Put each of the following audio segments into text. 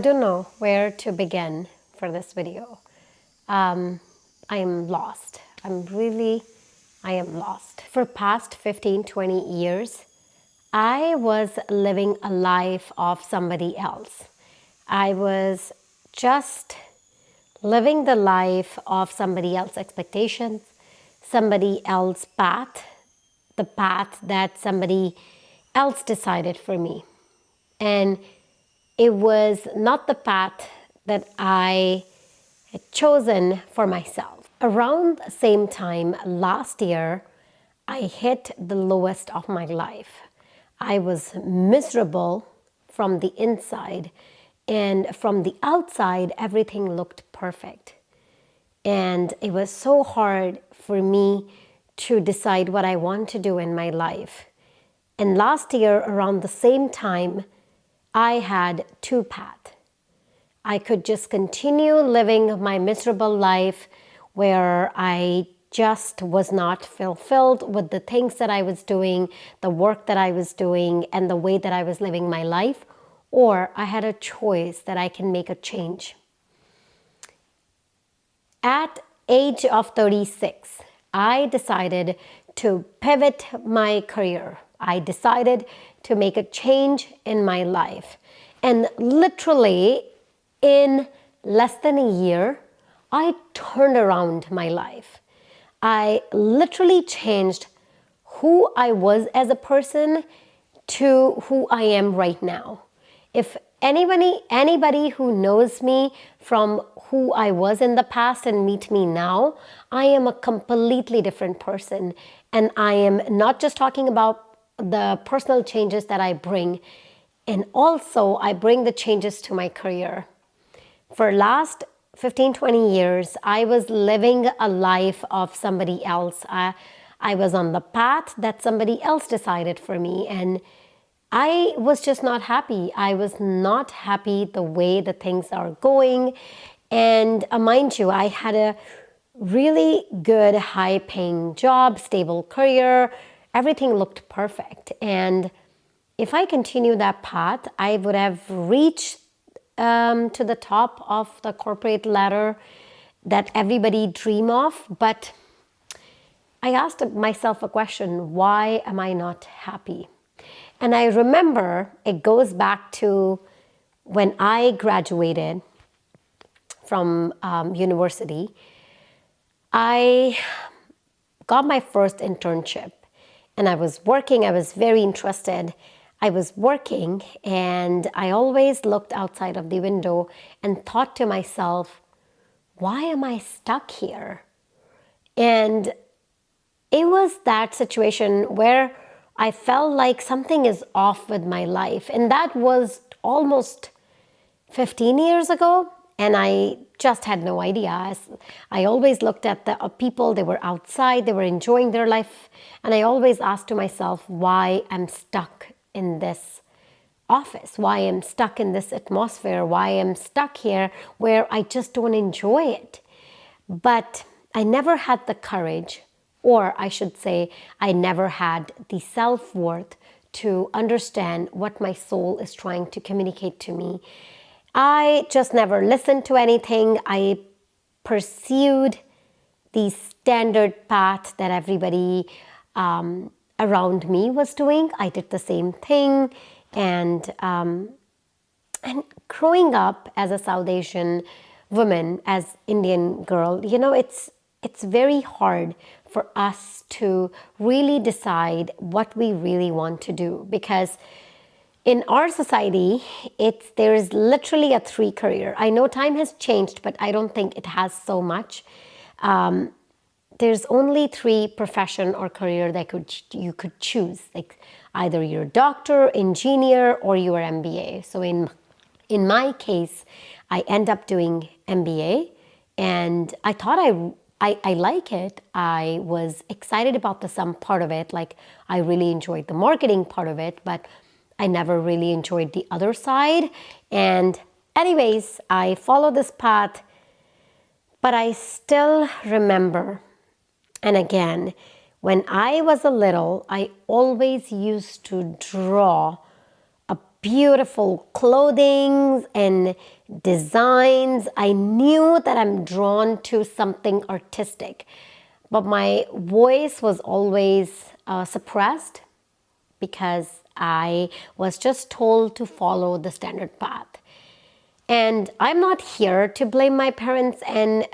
I don't know where to begin for this video. I am lost. I am lost. For past 15, 20 years, I was living a life of somebody else. I was just living the life of somebody else's expectations, somebody else's path, the path that somebody else decided for me. And it was not the path that I had chosen for myself. Around the same time last year, I hit the lowest of my life. I was miserable from the inside, and from the outside, everything looked perfect. And it was so hard for me to decide what I want to do in my life. And last year, around the same time, I had two paths. I could just continue living my miserable life where I just was not fulfilled with the things that I was doing, the work that I was doing, and the way that I was living my life, or I had a choice that I can make a change. At age of 36, I decided to pivot my career. I decided to make a change in my life. And literally in less than a year, I turned around my life. I literally changed who I was as a person to who I am right now. If anybody who knows me from who I was in the past and meet me now, I am a completely different person. And I am not just talking about the personal changes that I bring, and also I bring the changes to my career. For last 15, 20 years, I was living a life of somebody else. I was on the path that somebody else decided for me, and I was just not happy. I was not happy the way the things are going. And mind you, I had a really good, high-paying job, stable career. Everything looked perfect. And if I continue that path, I would have reached to the top of the corporate ladder that everybody dream of. But I asked myself a question: why am I not happy? And I remember it goes back to when I graduated from university. I got my first internship and I was working. I was very interested. I was working and I always looked outside of the window and thought to myself, why am I stuck here? And it was that situation where I felt like something is off with my life. And that was almost 15 years ago. And I just had no idea. I always looked at the people, they were outside, they were enjoying their life. And I always asked to myself why I'm stuck in this office, why I'm stuck in this atmosphere, why I'm stuck here where I just don't enjoy it. But I never had the courage, or I should say, I never had the self-worth to understand what my soul is trying to communicate to me. I just never listened to anything. I pursued the standard path that everybody around me was doing. I did the same thing. And growing up as a South Asian woman, as Indian girl, it's very hard for us to really decide what we really want to do, because in our society, there is literally a 3 career. I know time has changed, but I don't think it has so much. There's only 3 profession or career that you could choose. Like either you're a doctor, engineer, or you are MBA. So in my case, I end up doing MBA, and I thought I like it. I was excited about some part of it. Like I really enjoyed the marketing part of it, but I never really enjoyed the other side. And anyways, I followed this path, but I still remember, and again, when I was a little, I always used to draw a beautiful clothing and designs. I knew that I'm drawn to something artistic, but my voice was always suppressed because I was just told to follow the standard path. And I'm not here to blame my parents and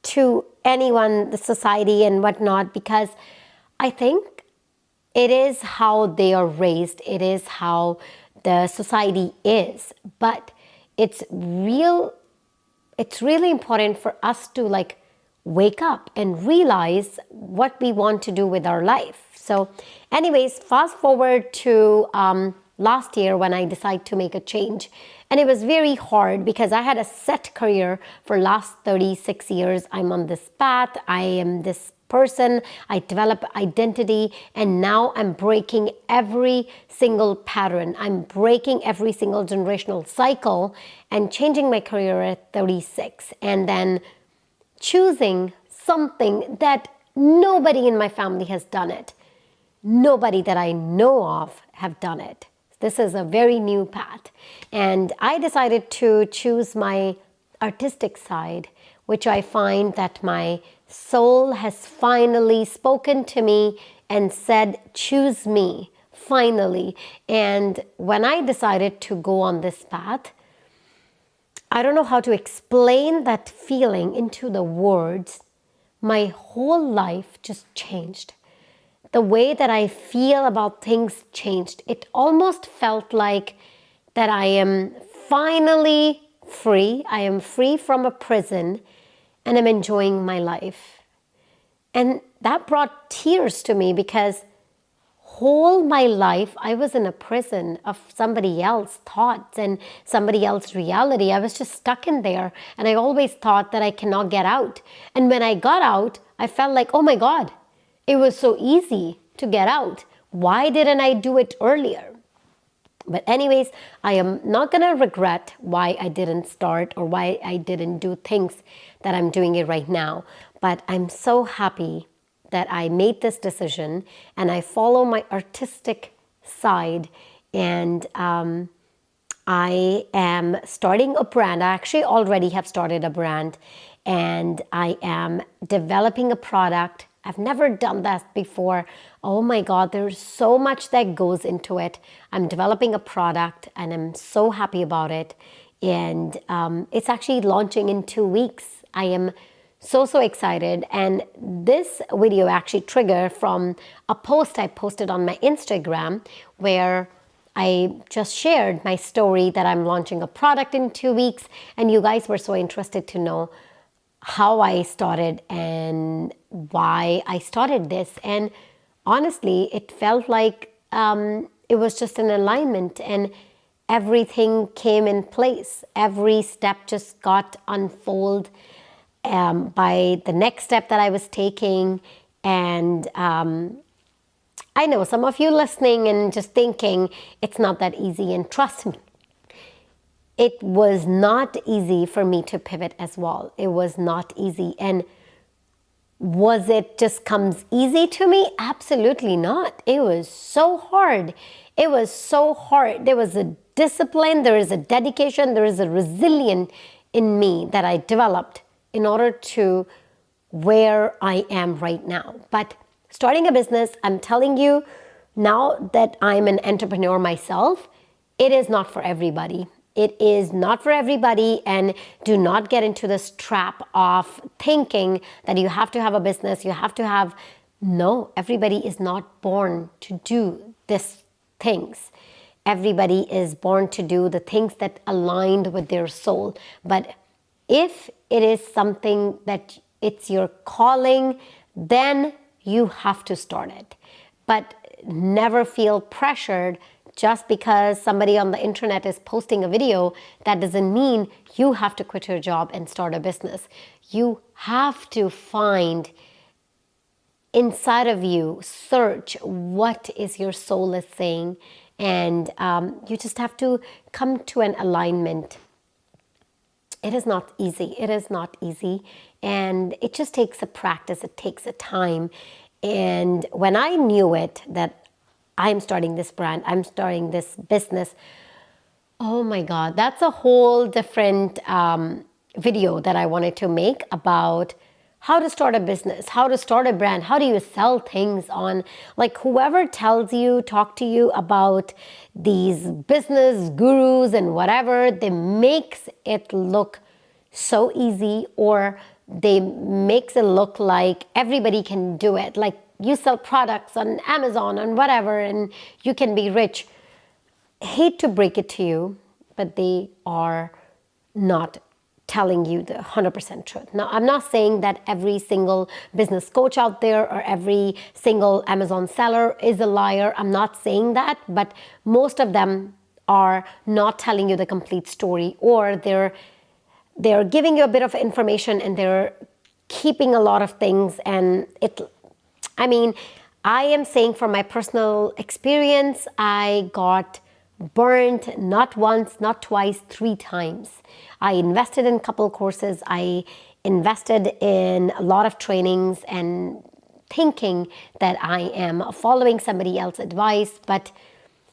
to anyone, the society and whatnot, because I think it is how they are raised, it is how the society is. But it's really important for us to like wake up and realize what we want to do with our life. So anyways, fast forward to last year when I decided to make a change. And it was very hard because I had a set career for last 36 years. I'm on this path. I am this person. I develop identity, and now I'm breaking every single pattern. I'm breaking every single generational cycle and changing my career at 36, and then choosing something that nobody in my family has done it. Nobody that I know of have done it. This is a very new path. And I decided to choose my artistic side, which I find that my soul has finally spoken to me and said, choose me, finally. And when I decided to go on this path, I don't know how to explain that feeling into the words. My whole life just changed. The way that I feel about things changed. It almost felt like that I am finally free. I am free from a prison and I'm enjoying my life. And that brought tears to me because whole my life I was in a prison of somebody else's thoughts and somebody else's reality. I was just stuck in there, and I always thought that I cannot get out. And when I got out, I felt like, oh my God, it was so easy to get out. Why didn't I do it earlier? But anyways, I am not going to regret why I didn't start or why I didn't do things that I'm doing it right now. But I'm so happy that I made this decision and I follow my artistic side, and I am starting a brand. I actually already have started a brand, and I am developing a product. I've never done that before. Oh my God, there's so much that goes into it. I'm developing a product and I'm so happy about it. And it's actually launching in 2 weeks. I am so excited. And this video actually triggered from a post I posted on my Instagram where I just shared my story that I'm launching a product in 2 weeks. And you guys were so interested to know how I started and why I started this. And honestly, it felt like it was just an alignment and everything came in place. Every step just got unfolded by the next step that I was taking. And I know some of you listening and just thinking it's not that easy, and trust me, it was not easy for me to pivot as well. It was not easy. And was it just comes easy to me? Absolutely not. It was so hard. It was so hard. There was a discipline, there is a dedication, there is a resilience in me that I developed in order to where I am right now. But starting a business, I'm telling you now that I'm an entrepreneur myself, it is not for everybody. It is not for everybody, and do not get into this trap of thinking that you have to have a business, you have to have, no, everybody is not born to do these things. Everybody is born to do the things that aligned with their soul. But if it is something that it's your calling, then you have to start it. But never feel pressured just because somebody on the internet is posting a video. That doesn't mean you have to quit your job and start a business. You have to find inside of you, search what is your soul is saying, and you just have to come to an alignment. It is not easy. It is not easy. And it just takes a practice. It takes a time. And when I knew it, that I'm starting this brand, I'm starting this business. Oh my God, that's a whole different video that I wanted to make about how to start a business, how to start a brand, how do you sell things on, like whoever tells you, talk to you about these business gurus and whatever, they makes it look so easy, or they makes it look like everybody can do it. Like you sell products on Amazon and whatever, and you can be rich. Hate to break it to you, but they are not telling you the 100% truth. Now, I'm not saying that every single business coach out there or every single Amazon seller is a liar. I'm not saying that, but most of them are not telling you the complete story, or they're giving you a bit of information and they're keeping a lot of things. And I am saying from my personal experience, I got burnt not once, not twice, 3 times. I invested in a couple of courses. I invested in a lot of trainings and thinking that I am following somebody else's advice, but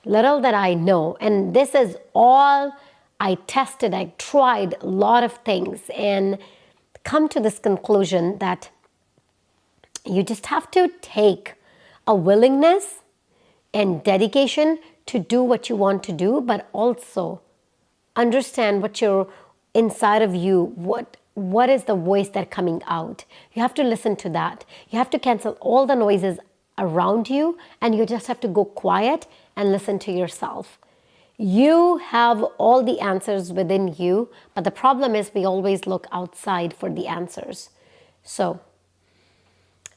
little that I know. And this is all I tested. I tried a lot of things and come to this conclusion that you just have to take a willingness and dedication to do what you want to do, but also understand what you're inside of you, what is the voice that's coming out. You have to listen to that. You have to cancel all the noises around you, and you just have to go quiet and listen to yourself. You have all the answers within you, but the problem is we always look outside for the answers. So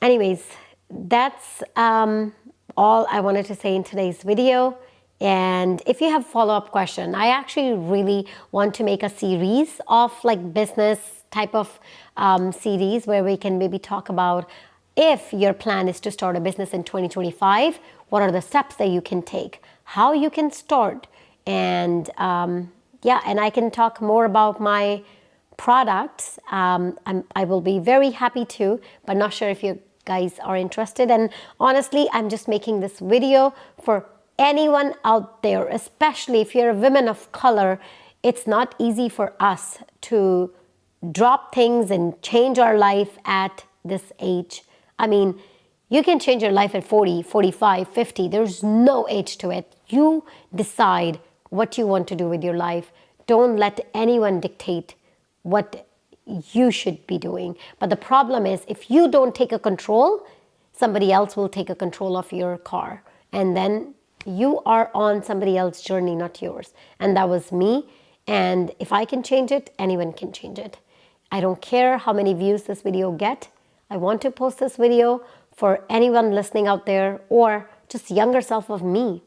anyways, that's all I wanted to say in today's video. And if you have follow-up question, I actually really want to make a series of like business type of series where we can maybe talk about if your plan is to start a business in 2025, what are the steps that you can take, how you can start, and and I can talk more about my products. I will be very happy to, but not sure if you guys are interested. And honestly, I'm just making this video for anyone out there, especially if you're a woman of color. It's not easy for us to drop things and change our life at this age. You can change your life at 40, 45, 50. There's no age to it. You decide what you want to do with your life. Don't let anyone dictate what you should be doing. But the problem is, if you don't take a control, somebody else will take a control of your car. And then you are on somebody else's journey, not yours. And that was me. And if I can change it, anyone can change it. I don't care how many views this video get. I want to post this video for anyone listening out there, or just younger self of me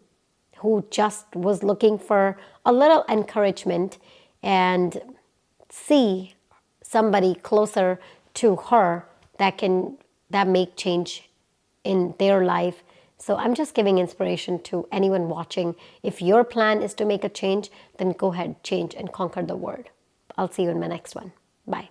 who just was looking for a little encouragement and see somebody closer to her that make change in their life. So I'm just giving inspiration to anyone watching. If your plan is to make a change, then go ahead, change and conquer the world. I'll see you in my next one. Bye.